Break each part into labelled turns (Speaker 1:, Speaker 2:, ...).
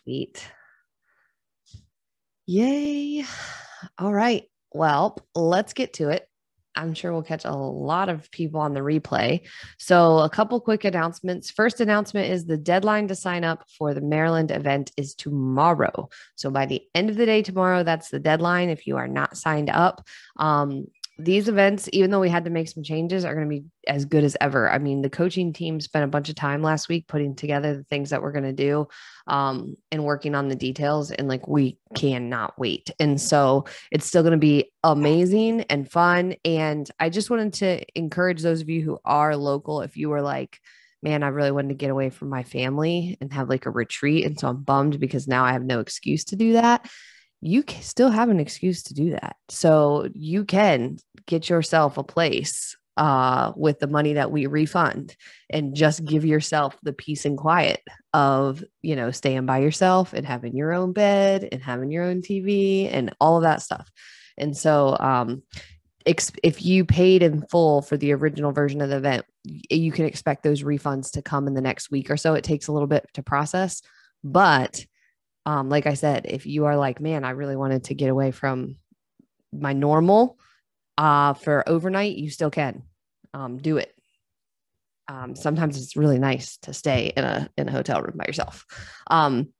Speaker 1: Sweet. Yay. All right. Well, let's get to it. I'm sure we'll catch a lot of people on the replay. So, a couple quick announcements. First announcement is the deadline to sign up for the Maryland event is tomorrow. So, by the end of the day tomorrow, that's the deadline. If you are not signed up, these events, even though we had to make some changes, are going to be as good as ever. I mean, the coaching team spent a bunch of time last week putting together the things that we're going to do and working on the details. And like, we cannot wait. And so it's still going to be amazing and fun. And I just wanted to encourage those of you who are local, if you were like, man, I really wanted to get away from my family and have like a retreat. And so I'm bummed because now I have no excuse to do that. You can still have an excuse to do that. So you can get yourself a place with the money that we refund and just give yourself the peace and quiet of, staying by yourself and having your own bed and having your own TV and all of that stuff. And so if you paid in full for the original version of the event, you can expect those refunds to come in the next week or so. It takes a little bit to process, but like I said, if you are like, man, I really wanted to get away from my normal for overnight, you still can do it. Sometimes it's really nice to stay in a hotel room by yourself. And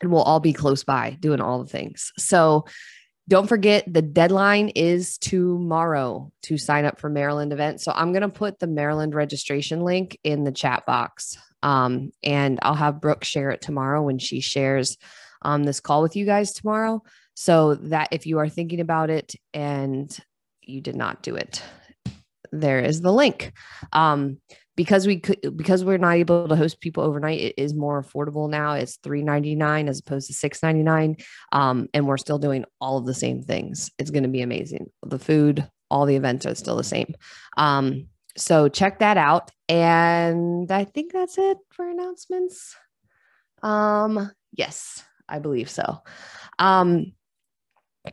Speaker 1: we'll all be close by doing all the things. So don't forget, the deadline is tomorrow to sign up for Maryland event. So I'm going to put the Maryland registration link in the chat box. And I'll have Brooke share it tomorrow when she shares this call with you guys tomorrow. So that if you are thinking about it and you did not do it, there is the link. Because we're not able to host people overnight, it is more affordable now. It's $3.99 as opposed to $6.99. And we're still doing all of the same things. It's going to be amazing. The food, all the events are still the same. So check that out. And I think that's it for announcements. Yes, I believe so.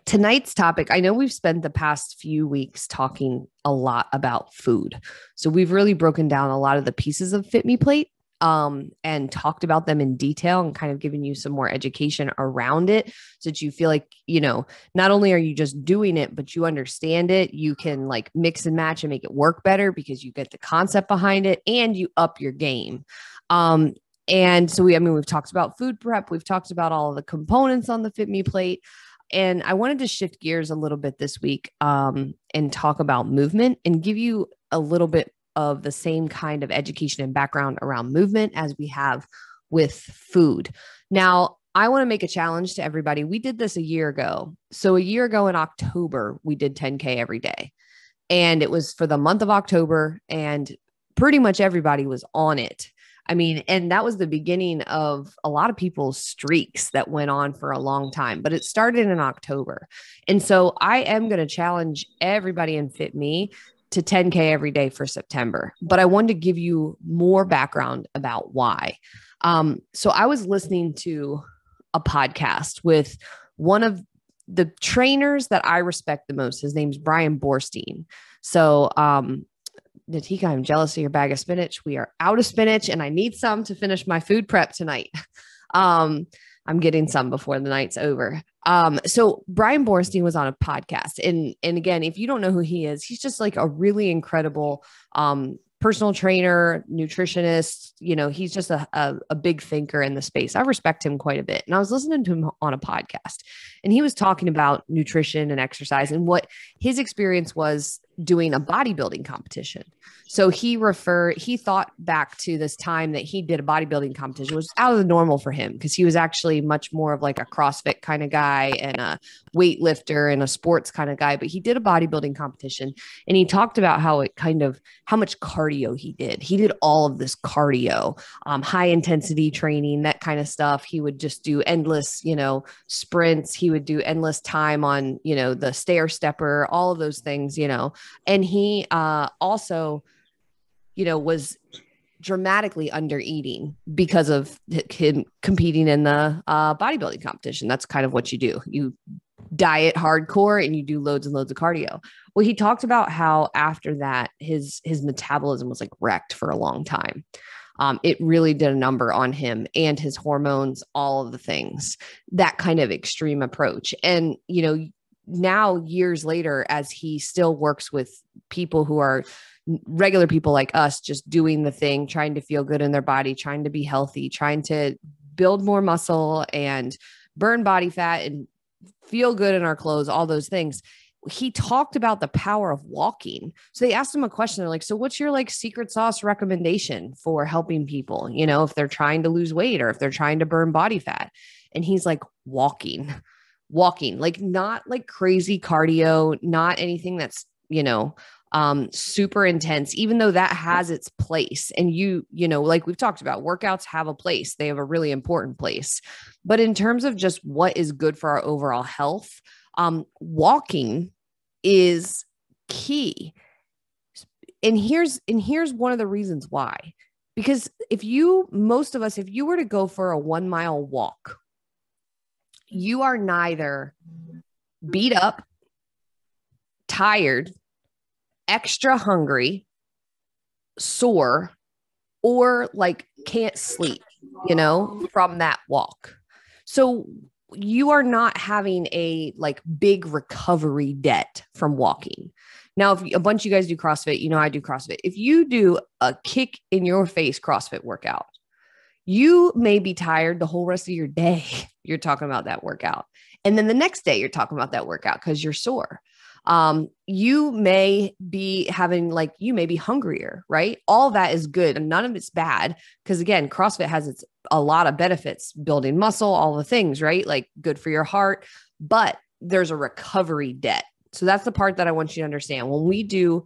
Speaker 1: Tonight's topic, I know we've spent the past few weeks talking a lot about food. So we've really broken down a lot of the pieces of Fitme Plate and talked about them in detail and kind of given you some more education around it so that you feel like, not only are you just doing it, but you understand it. You can like mix and match and make it work better because you get the concept behind it and you up your game. And so we've talked about food prep. We've talked about all of the components on the Fitme Plate. And I wanted to shift gears a little bit this week and talk about movement and give you a little bit of the same kind of education and background around movement as we have with food. Now, I want to make a challenge to everybody. We did this a year ago. So a year ago in October, we did 10K every day. And it was for the month of October and pretty much everybody was on it. I mean, and that was the beginning of a lot of people's streaks that went on for a long time, but it started in October. And so I am going to challenge everybody in Fitme to 10K every day for September, but I wanted to give you more background about why. So I was listening to a podcast with one of the trainers that I respect the most. His name's Brian Borstein. So, Natika, I'm jealous of your bag of spinach. We are out of spinach and I need some to finish my food prep tonight. I'm getting some before the night's over. So Brian Borstein was on a podcast. And again, if you don't know who he is, he's just like a really incredible personal trainer, nutritionist. He's just a big thinker in the space. I respect him quite a bit. And I was listening to him on a podcast and he was talking about nutrition and exercise and what his experience was doing a bodybuilding competition. So he thought back to this time that he did a bodybuilding competition, which was out of the normal for him because he was actually much more of like a CrossFit kind of guy and a weightlifter and a sports kind of guy, but he did a bodybuilding competition and he talked about how much cardio he did. He did all of this cardio, high intensity training, that kind of stuff. He would just do endless, sprints. He would do endless time on, the stair stepper, all of those things, and he also, was dramatically under eating because of him competing in the bodybuilding competition. That's kind of what you do. You diet hardcore and you do loads and loads of cardio. Well, he talked about how after that, his metabolism was like wrecked for a long time. It really did a number on him and his hormones, all of the things, that kind of extreme approach. And, now years later, as he still works with people who are regular people like us, just doing the thing, trying to feel good in their body, trying to be healthy, trying to build more muscle and burn body fat and feel good in our clothes, all those things. He talked about the power of walking. So they asked him a question. They're like, so what's your secret sauce recommendation for helping people, if they're trying to lose weight or if they're trying to burn body fat? And he's like, walking, not like crazy cardio, not anything that's, super intense, even though that has its place. And like we've talked about, workouts have a place. They have a really important place. But in terms of just what is good for our overall health, walking is key. And here's one of the reasons why, because most of us, if you were to go for a 1 mile walk, you are neither beat up, tired, extra hungry, sore, or can't sleep, from that walk. So you are not having a big recovery debt from walking. Now, if a bunch of you guys do CrossFit, I do CrossFit. If you do a kick in your face CrossFit workout, you may be tired the whole rest of your day. You're talking about that workout. And then the next day you're talking about that workout because you're sore. You may be hungrier, right? All that is good and none of it's bad. Cause again, CrossFit has a lot of benefits, building muscle, all the things, right? Good for your heart, but there's a recovery debt. So that's the part that I want you to understand. When we do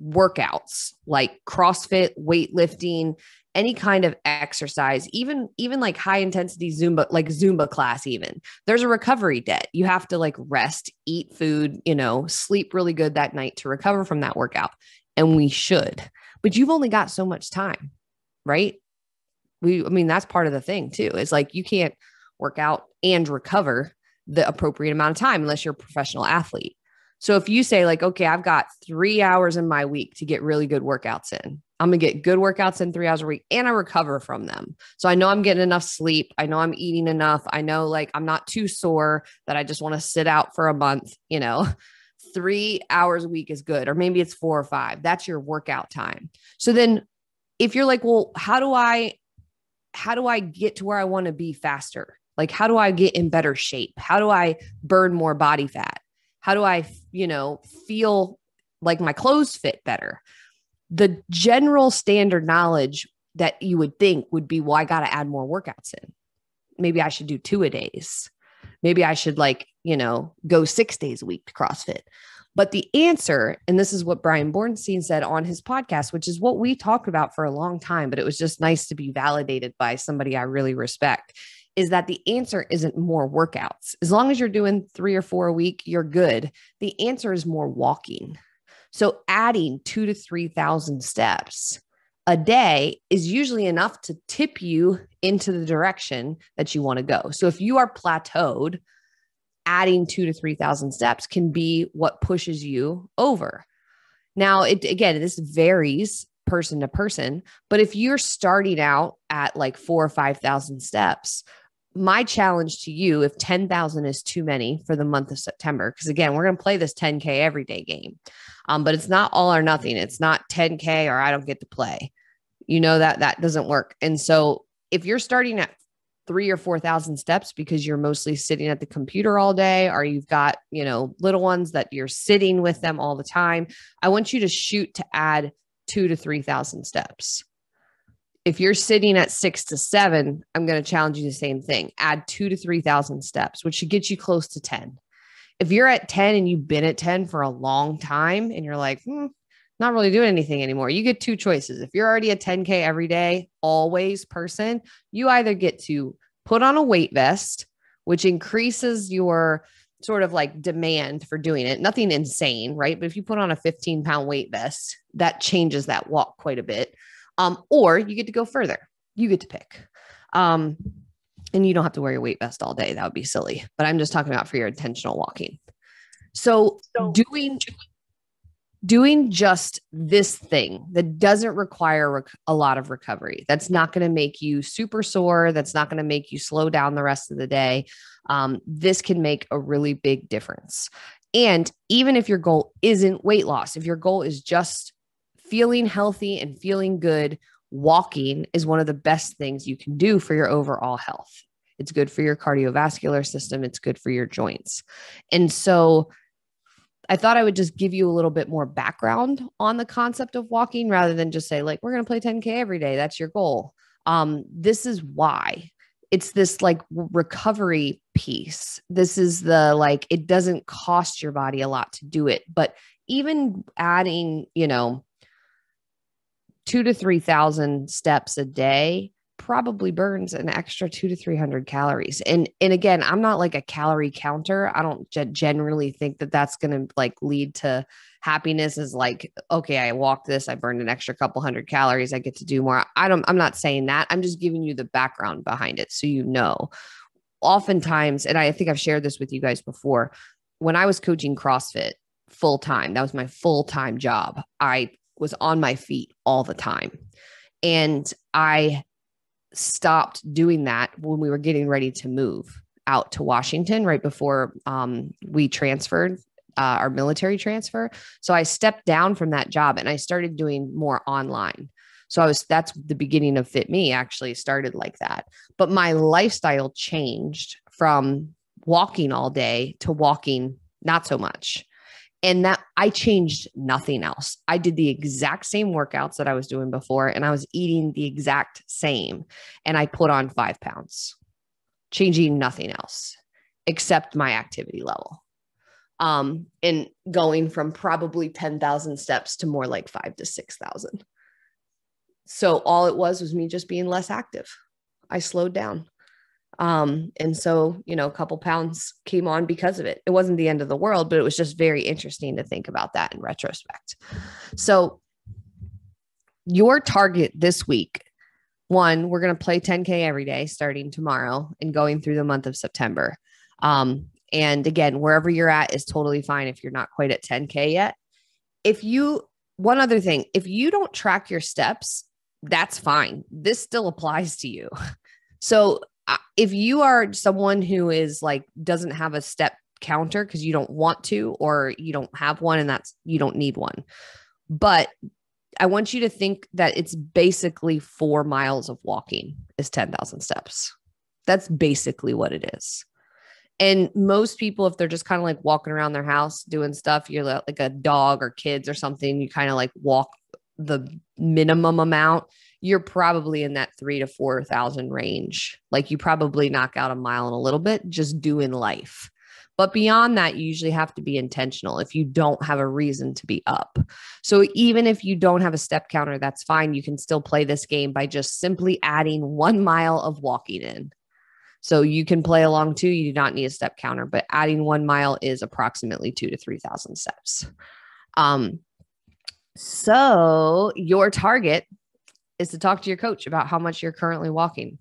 Speaker 1: workouts like CrossFit, weightlifting, any kind of exercise, even high intensity Zumba class, even there's a recovery debt. You have to rest, eat food, sleep really good that night to recover from that workout. And we should, but you've only got so much time, right? That's part of the thing too. It's you can't work out and recover the appropriate amount of time unless you're a professional athlete. So if you say okay, I've got 3 hours in my week to get really good workouts in, I'm going to get good workouts in 3 hours a week and I recover from them. So I know I'm getting enough sleep. I know I'm eating enough. I know I'm not too sore that I just want to sit out for a month, 3 hours a week is good. Or maybe it's 4 or 5. That's your workout time. So then if you're well, how do I get to where I want to be faster? How do I get in better shape? How do I burn more body fat? How do I, feel like my clothes fit better? The general standard knowledge that you would think would be, well, I got to add more workouts in. Maybe I should do 2-a-days. Maybe I should go 6 days a week to CrossFit. But the answer, and this is what Brian Bornstein said on his podcast, which is what we talked about for a long time, but it was just nice to be validated by somebody I really respect, is that the answer isn't more workouts. As long as you're doing 3 or 4 a week, you're good. The answer is more walking. So adding 2,000 to 3,000 steps a day is usually enough to tip you into the direction that you want to go. So if you are plateaued, adding 2,000 to 3,000 steps can be what pushes you over. Now, this varies person to person, but if you're starting out at 4,000 or 5,000 steps, my challenge to you, if 10,000 is too many for the month of September, because again, we're going to play this 10K everyday game, but it's not all or nothing. It's not 10K or I don't get to play. That doesn't work. And so if you're starting at 3,000 or 4,000 steps because you're mostly sitting at the computer all day, or you've got, little ones that you're sitting with them all the time, I want you to shoot to add 2,000 to 3,000 steps. If you're sitting at 6 to 7, I'm going to challenge you the same thing. Add 2,000 to 3,000 steps, which should get you close to 10. If you're at 10 and you've been at 10 for a long time and you're not really doing anything anymore, you get 2 choices. If you're already a 10K every day, always person, you either get to put on a weight vest, which increases your sort of demand for doing it. Nothing insane, right? But if you put on a 15-pound weight vest, that changes that walk quite a bit. Or you get to go further. You get to pick. And you don't have to wear your weight vest all day. That would be silly. But I'm just talking about for your intentional walking. So doing just this thing that doesn't require a lot of recovery. That's not going to make you super sore. That's not going to make you slow down the rest of the day. This can make a really big difference. And even if your goal isn't weight loss, if your goal is just feeling healthy and feeling good, walking is one of the best things you can do for your overall health. It's good for your cardiovascular system. It's good for your joints. And so I thought I would just give you a little bit more background on the concept of walking rather than just say like, we're going to play 10K every day. That's your goal. This is why. It's this like recovery piece. This is the, like, it doesn't cost your body a lot to do it, but even adding, 2,000 to 3,000 steps a day probably burns an extra 200 to 300 calories. And again, I'm not like a calorie counter. I don't generally think that that's going to like lead to happiness is like, okay, I walked this, I burned an extra couple hundred calories, I get to do more. I'm not saying that. I'm just giving you the background behind it. So, oftentimes, and I think I've shared this with you guys before, when I was coaching CrossFit full time, that was my full-time job. I was on my feet all the time. And I stopped doing that when we were getting ready to move out to Washington right before we transferred our military transfer. So I stepped down from that job and I started doing more online. So that's the beginning of Fitme actually started like that. But my lifestyle changed from walking all day to walking not so much. And that I changed nothing else. I did the exact same workouts that I was doing before, and I was eating the exact same. And I put on 5 pounds, changing nothing else except my activity level. And going from probably 10,000 steps to more like 5,000 to 6,000. So all it was me just being less active. I slowed down. And so, a couple pounds came on because of it. It wasn't the end of the world, but it was just very interesting to think about that in retrospect. So your target this week, one, we're going to play 10K every day starting tomorrow and going through the month of September. And again, wherever you're at is totally fine if you're not quite at 10K yet. One other thing, if you don't track your steps, that's fine. This still applies to you. So if you are someone who is like, doesn't have a step counter because you don't want to, or you don't have one and you don't need one. But I want you to think that it's basically 4 miles of walking is 10,000 steps. That's basically what it is. And most people, if they're just kind of like walking around their house doing stuff, you're like a dog or kids or something, you kind of like walk the minimum amount, you're probably in that 3,000 to 4,000 range. Like you probably knock out a mile in a little bit just doing life. But beyond that, you usually have to be intentional if you don't have a reason to be up. So even if you don't have a step counter, that's fine. You can still play this game by just simply adding 1 mile of walking in. So you can play along too. You do not need a step counter, but adding 1 mile is approximately 2,000 to 3,000 steps. So your target is to talk to your coach about how much you're currently walking.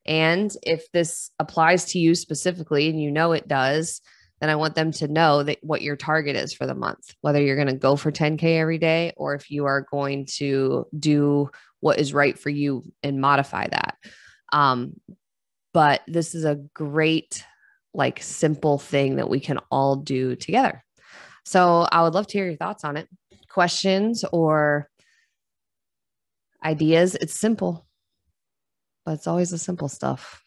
Speaker 1: And if this applies to you specifically, and it does, then I want them to know that what your target is for the month, whether you're going to go for 10K every day, or if you are going to do what is right for you and modify that. But this is a great, like, simple thing that we can all do together. So I would love to hear your thoughts on it, questions or ideas. It's simple, but it's always the simple stuff.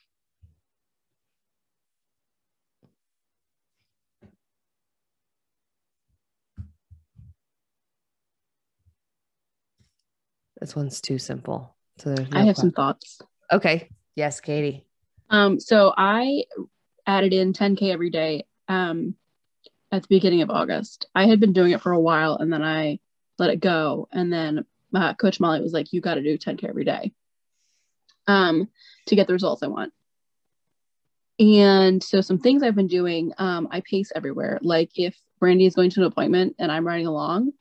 Speaker 1: This one's too simple. So
Speaker 2: I have some thoughts.
Speaker 1: Okay. Yes, Katie.
Speaker 2: So I added in 10K every day at the beginning of August. I had been doing it for a while and then I let it go. And then Coach Molly was like, you got to do 10K every day to get the results I want. And so some things I've been doing, I pace everywhere. Like if Brandy is going to an appointment and I'm riding along,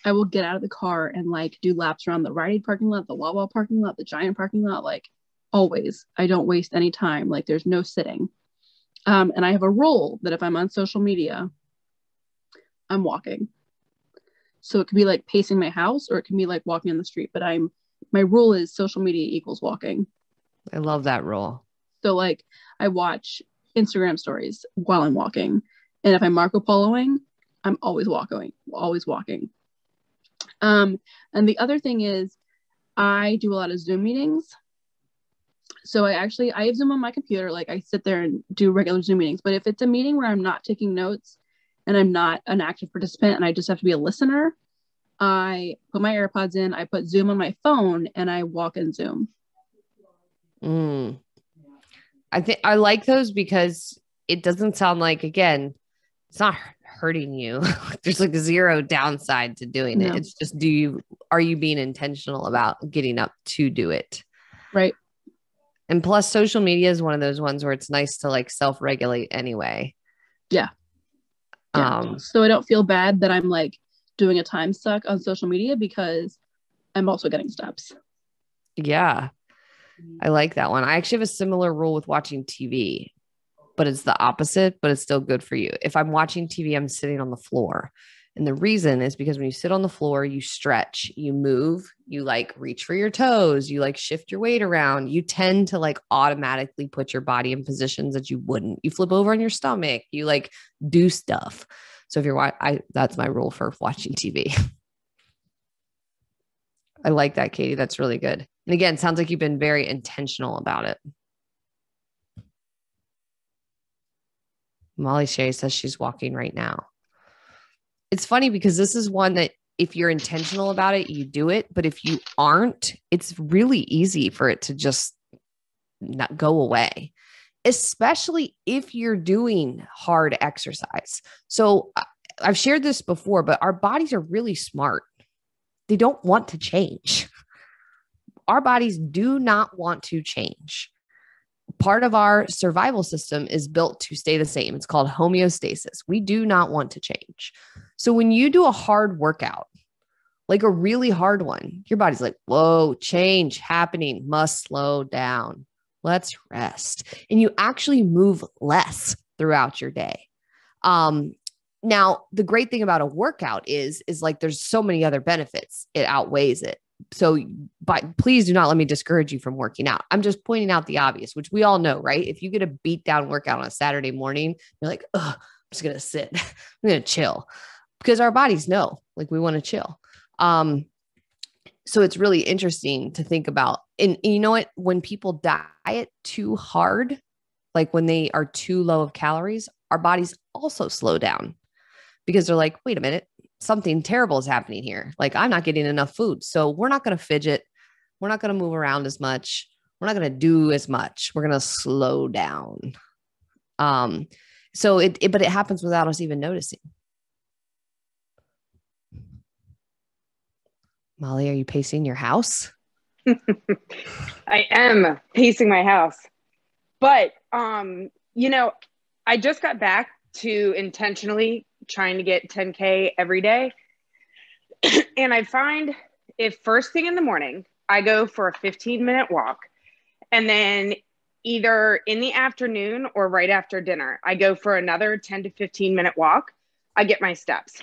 Speaker 2: I will get out of the car and like do laps around the Rite Aid parking lot, the Wawa parking lot, the Giant parking lot, like always. I don't waste any time. Like there's no sitting. And I have a rule that if I'm on social media, I'm walking. So it could be like pacing my house or it can be like walking on the street. But my rule is social media equals walking.
Speaker 1: I love that rule.
Speaker 2: So like I watch Instagram stories while I'm walking. And if I'm Marco Poloing, I'm always walking, always walking. And the other thing is I do a lot of Zoom meetings. So I have Zoom on my computer. Like I sit there and do regular Zoom meetings. But if it's a meeting where I'm not taking notes and I'm not an active participant and I just have to be a listener, I put my AirPods in, I put Zoom on my phone, and I walk in Zoom.
Speaker 1: I think I like those because it doesn't sound like, again, it's not hurting you. There's like zero downside to doing it. It's just, are you being intentional about getting up to do it?
Speaker 2: Right.
Speaker 1: And plus social media is one of those ones where it's nice to like self-regulate anyway.
Speaker 2: Yeah. So I don't feel bad that I'm like doing a time suck on social media because I'm also getting steps.
Speaker 1: Yeah. I like that one. I actually have a similar rule with watching TV, but it's the opposite, but it's still good for you. If I'm watching TV, I'm sitting on the floor. And the reason is because when you sit on the floor, you stretch, you move, you like reach for your toes, you like shift your weight around. You tend to like automatically put your body in positions that you wouldn't. You flip over on your stomach, you like do stuff. So if you're that's my rule for watching TV. I like that, Katie. That's really good. And again, sounds like you've been very intentional about it. Molly Shay says she's walking right now. It's funny because this is one that if you're intentional about it, you do it. But if you aren't, it's really easy for it to just not go away, especially if you're doing hard exercise. So I've shared this before, but our bodies are really smart. They don't want to change. Our bodies do not want to change. Part of our survival system is built to stay the same. It's called homeostasis. We do not want to change. So when you do a hard workout, like a really hard one, your body's like, whoa, change happening, must slow down. Let's rest. And you actually move less throughout your day. Now, the great thing about a workout is like there's so many other benefits. It outweighs it. So, but please do not let me discourage you from working out. I'm just pointing out the obvious, which we all know, right? If you get a beat down workout on a Saturday morning, you're like, I'm just going to sit. I'm going to chill because our bodies know, like we want to chill. So it's really interesting to think about. And you know what? When people diet too hard, like when they are too low of calories, our bodies also slow down because they're like, wait a minute, something terrible is happening here. Like I'm not getting enough food. So we're not going to fidget. We're not going to move around as much. We're not going to do as much. We're going to slow down. So but it happens without us even noticing. Molly, are you pacing your house?
Speaker 3: I am pacing my house. But, I just got back to intentionally trying to get 10K every day. And I find if first thing in the morning, I go for a 15-minute walk, and then either in the afternoon or right after dinner, I go for another 10 to 15-minute walk, I get my steps.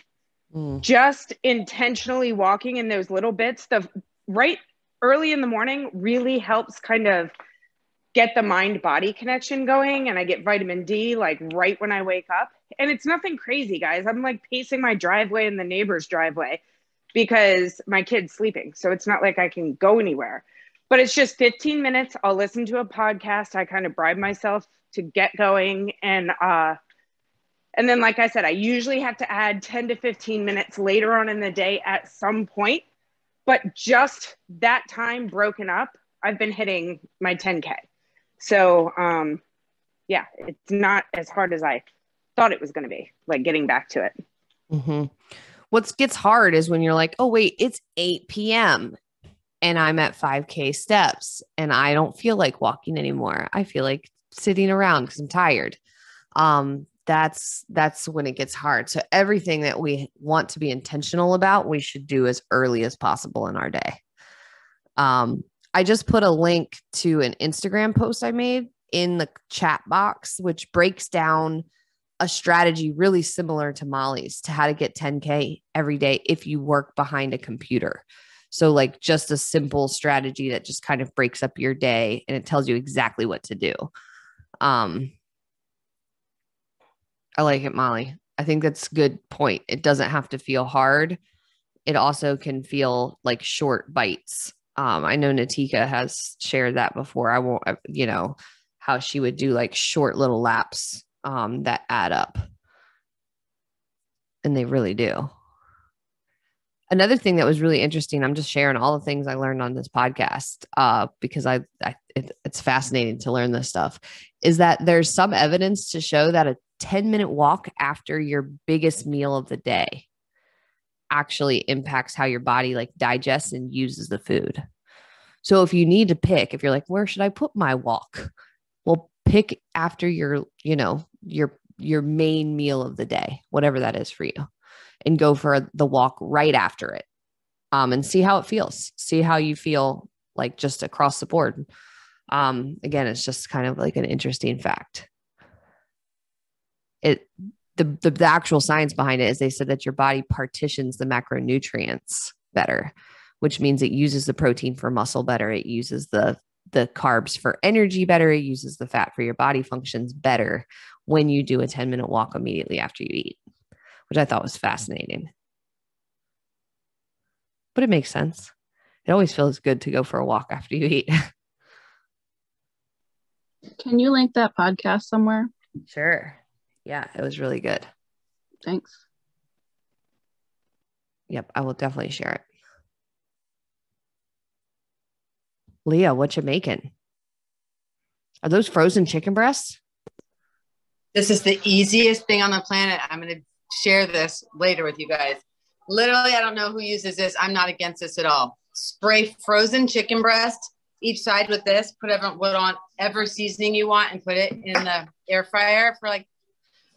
Speaker 3: Just intentionally walking in those little bits, the right early in the morning really helps kind of get the mind-body connection going. And I get vitamin D like right when I wake up. And it's nothing crazy, guys. I'm like pacing my driveway and the neighbor's driveway because my kid's sleeping. So it's not like I can go anywhere. But it's just 15 minutes. I'll listen to a podcast. I kind of bribe myself to get going. And then, like I said, I usually have to add 10 to 15 minutes later on in the day at some point. But just that time broken up, I've been hitting my 10K. So, yeah, it's not as hard as I thought it was going to be, like getting back to it.
Speaker 1: Mm-hmm. What gets hard is when you're like, oh, wait, it's 8 p.m. and I'm at 5K steps and I don't feel like walking anymore. I feel like sitting around because I'm tired. That's when it gets hard. So everything that we want to be intentional about, we should do as early as possible in our day. I just put a link to an Instagram post I made in the chat box, which breaks down a strategy really similar to Molly's to how to get 10K every day if you work behind a computer. So like just a simple strategy that just kind of breaks up your day and it tells you exactly what to do. I like it, Molly. I think that's a good point. It doesn't have to feel hard. It also can feel like short bites. I know Natika has shared that before. I won't, how she would do like short little laps that add up. And they really do. Another thing that was really interesting, I'm just sharing all the things I learned on this podcast because it's fascinating to learn this stuff, is that there's some evidence to show that a 10-minute walk after your biggest meal of the day actually impacts how your body like digests and uses the food. So if you need to pick, if you're like, where should I put my walk? Well, pick after your main meal of the day, whatever that is for you, and go for the walk right after it. And see how it feels. See how you feel like just across the board. Again, it's just kind of like an interesting fact. The actual science behind it is they said that your body partitions the macronutrients better, which means it uses the protein for muscle better. It uses the carbs for energy better. It uses the fat for your body functions better when you do a 10-minute walk immediately after you eat, which I thought was fascinating. But it makes sense. It always feels good to go for a walk after you eat.
Speaker 2: Can you link that podcast somewhere?
Speaker 1: Sure. Yeah, it was really good.
Speaker 2: Thanks.
Speaker 1: Yep, I will definitely share it. Leah, what you making? Are those frozen chicken breasts?
Speaker 4: This is the easiest thing on the planet. I'm going to share this later with you guys. Literally, I don't know who uses this. I'm not against this at all. Spray frozen chicken breast each side with this. Put on whatever seasoning you want and put it in the air fryer for like,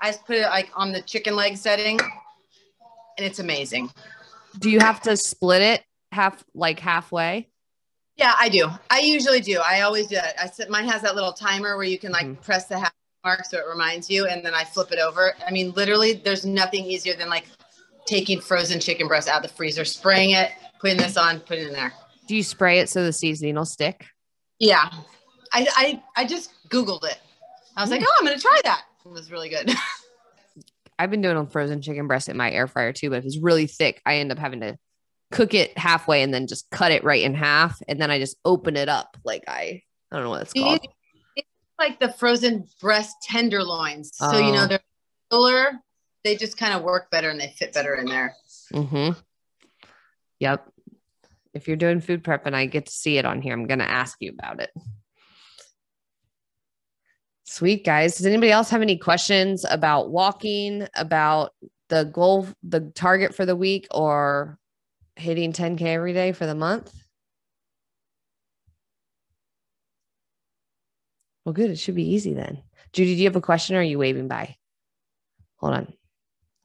Speaker 4: I just put it like on the chicken leg setting and it's amazing.
Speaker 1: Do you have to split it halfway?
Speaker 4: Yeah, I do. I usually do. I always do that. Mine has that little timer where you can like press the half mark so it reminds you, and then I flip it over. I mean, literally, there's nothing easier than like taking frozen chicken breast out of the freezer, spraying it, putting this on, putting it in there.
Speaker 1: Do you spray it so the seasoning will stick?
Speaker 4: Yeah. I just Googled it. I was like, oh, I'm going to try that. It was really good.
Speaker 1: I've been doing a frozen chicken breast in my air fryer too, but if it's really thick, I end up having to cook it halfway and then just cut it right in half. And then I just open it up. Like I don't know what it's called.
Speaker 4: It's like the frozen breast tenderloins. So, they're fuller. They just kind of work better and they fit better in there.
Speaker 1: Mm-hmm. Yep. If you're doing food prep and I get to see it on here, I'm going to ask you about it. Sweet, guys. Does anybody else have any questions about walking, about the goal, the target for the week, or hitting 10K every day for the month? Well, good. It should be easy then. Judy, do you have a question or are you waving by? Hold on.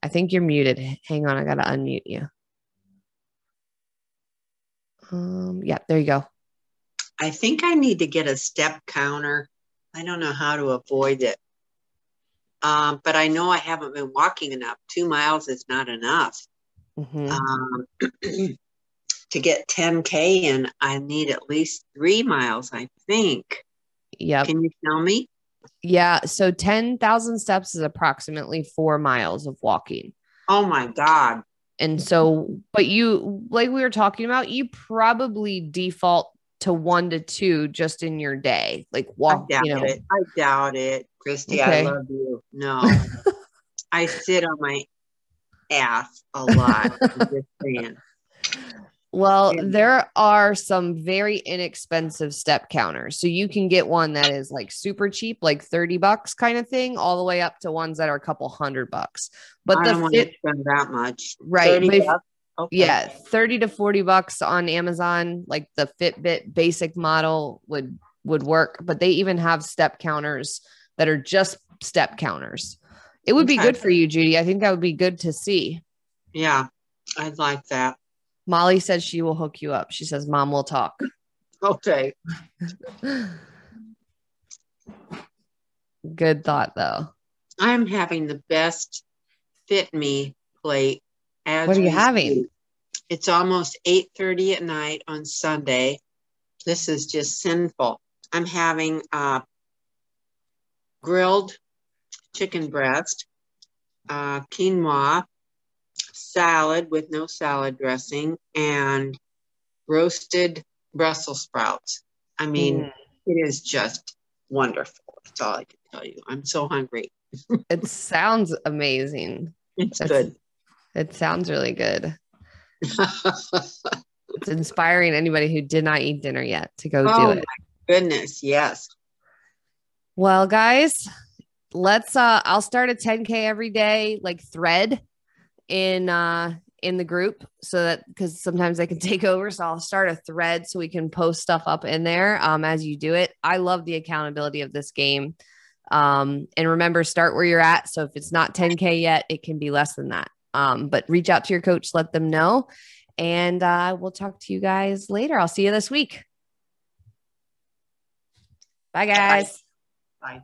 Speaker 1: I think you're muted. Hang on. I got to unmute you. Yeah, there you go.
Speaker 5: I think I need to get a step counter. I don't know how to avoid it. But I know I haven't been walking enough. 2 miles is not enough. To get 10K in, I need at least 3 miles, I think.
Speaker 1: Yep.
Speaker 5: Can you tell me?
Speaker 1: Yeah. So 10,000 steps is approximately 4 miles of walking.
Speaker 5: Oh my God.
Speaker 1: And so, but you, like we were talking about, you probably default to 1 to 2 just in your day. Like walk,
Speaker 5: I doubt it. Christy,
Speaker 1: okay.
Speaker 5: I love you. No, I sit on my ass a lot. I'm just saying.
Speaker 1: Well, there are some very inexpensive step counters. So you can get one that is like super cheap, like $30 kind of thing, all the way up to ones that are a couple $100. But
Speaker 5: I don't want to spend that much.
Speaker 1: Right.
Speaker 5: $30 bucks? Okay.
Speaker 1: Yeah, $30 to $40 on Amazon, like the Fitbit basic model would work. But they even have step counters that are just step counters. It would be good for you, Judy. I think that would be good to see.
Speaker 5: Yeah, I'd like that.
Speaker 1: Molly says she will hook you up. She says, Mom will talk.
Speaker 5: Okay.
Speaker 1: Good thought, though.
Speaker 5: I'm having the best Fitme plate as
Speaker 1: What are you
Speaker 5: we
Speaker 1: having?
Speaker 5: speak. It's almost 8:30 at night on Sunday. This is just sinful. I'm having grilled chicken breast, quinoa, salad with no salad dressing, and roasted Brussels sprouts. I mean, it is just wonderful. That's all I can tell you. I'm so hungry.
Speaker 1: It sounds amazing.
Speaker 5: It's good.
Speaker 1: It sounds really good. It's inspiring anybody who did not eat dinner yet to go do it.
Speaker 5: My goodness, yes.
Speaker 1: Well, guys, let's I'll start a 10K every day like thread in the group, so that because sometimes I can take over. So I'll start a thread so we can post stuff up in there as you do it. I love the accountability of this game. And remember, start where you're at. So if it's not 10K yet, it can be less than that. But reach out to your coach, let them know. And we'll talk to you guys later. I'll see you this week. Bye, guys.
Speaker 5: Bye.